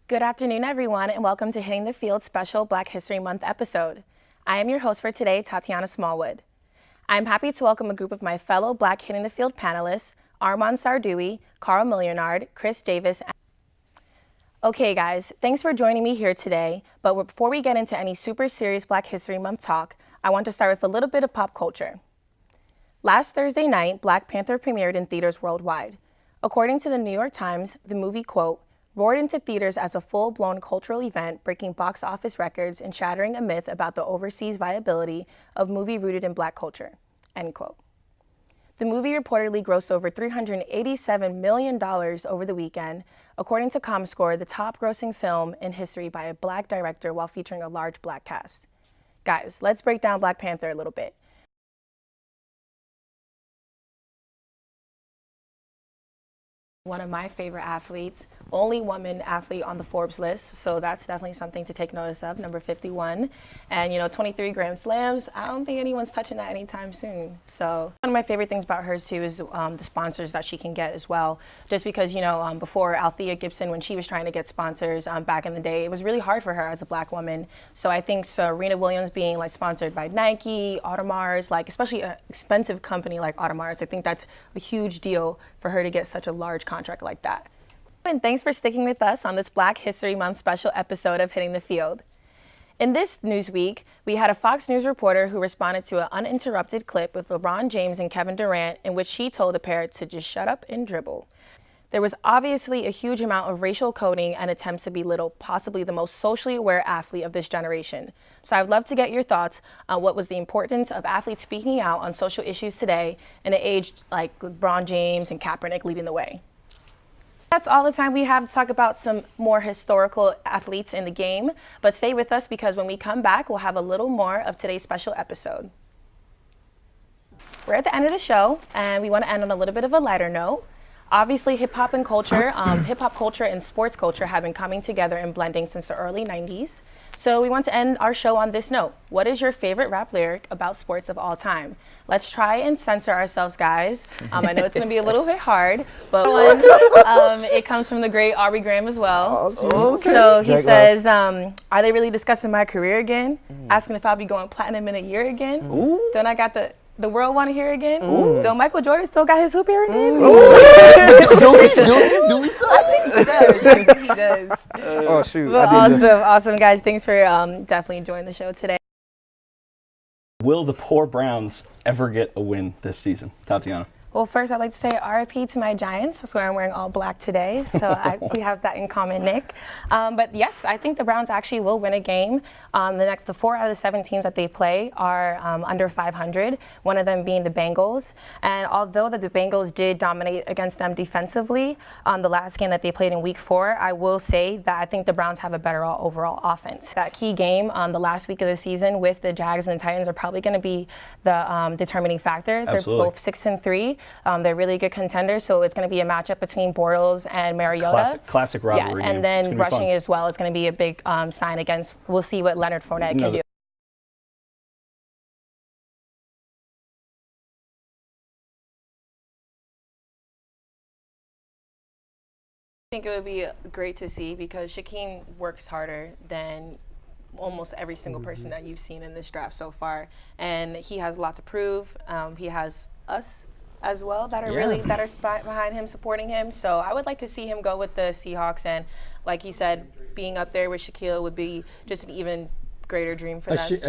Good afternoon, everyone, and welcome to Hitting the Field special Black History Month episode. I am your host for today, Tatiyana Smallwood. I'm happy to welcome a group of my fellow Black Hitting the Field panelists, Armand Sardoui, Carl Millionard, Chris Davis. Okay, guys, thanks for joining me here today, but before we get into any super serious Black History Month talk, I want to start with a little bit of pop culture. Last Thursday night, Black Panther premiered in theaters worldwide. According to the New York Times, the movie, quote, roared into theaters as a full-blown cultural event, breaking box office records and shattering a myth about the overseas viability of movie rooted in Black culture, end quote. The movie reportedly grossed over $387 million over the weekend, according to ComScore, the top-grossing film in history by a Black director while featuring a large Black cast. Guys, let's break down Black Panther a little bit. One of my favorite athletes, only woman athlete on the Forbes list, so that's definitely something to take notice of, number 51. And 23 Grand Slams, I don't think anyone's touching that anytime soon. So one of my favorite things about hers too is the sponsors that she can get as well. Just because, before Althea Gibson, when she was trying to get sponsors back in the day, it was really hard for her as a Black woman. So I think Serena Williams being sponsored by Nike, Audemars, especially an expensive company like Audemars, I think that's a huge deal for her to get such a large contract like that. And thanks for sticking with us on this Black History Month special episode of Hitting the Field. In this news week, we had a Fox News reporter who responded to an uninterrupted clip with LeBron James and Kevin Durant in which she told the pair to just shut up and dribble. There was obviously a huge amount of racial coding and attempts to belittle possibly the most socially aware athlete of this generation. So I'd love to get your thoughts on what was the importance of athletes speaking out on social issues today in an age like LeBron James and Kaepernick leading the way. That's all the time we have to talk about some more historical athletes in the game, but stay with us because when we come back, we'll have a little more of today's special episode. We're at the end of the show, and we want to end on a little bit of a lighter note. Obviously, hip-hop culture and sports culture have been coming together and blending since the early 90s. So we want to end our show on this note. What is your favorite rap lyric about sports of all time? Let's try and censor ourselves, guys. I know it's going to be a little bit hard, but it comes from the great Aubrey Graham as well. Okay. So he says, are they really discussing my career again? Asking if I'll be going platinum in a year again? Don't I got the world want to hear again? Don't Michael Jordan still got his hoop here again? Do we still? I think he does. Oh, shoot. But awesome, guys. Thanks for definitely enjoying the show today. Will the poor Browns ever get a win this season? Tatiyana. Well, first, I'd like to say RIP to my Giants. That's why I'm wearing all black today. So we have that in common, Nick. But yes, I think the Browns actually will win a game. The 4 out of the 7 teams that they play are under 500, one of them being the Bengals. And although the Bengals did dominate against them defensively the last game that they played in week 4, I will say that I think the Browns have a better overall offense. That key game the last week of the season with the Jags and the Titans are probably going to be the determining factor. Absolutely. They're both 6-3. They're really good contenders, so it's going to be a matchup between Bortles and Mariota. Classic rivalry. Yeah, and then rushing as well is going to be a big sign against. We'll see what Leonard Fournette can do. I think it would be great to see because Shaquem works harder than almost every single person that you've seen in this draft so far, and he has a lot to prove. He has us as well that are behind him, supporting him. So I would like to see him go with the Seahawks, and like he said, being up there with Shaquille would be just an even greater dream for them.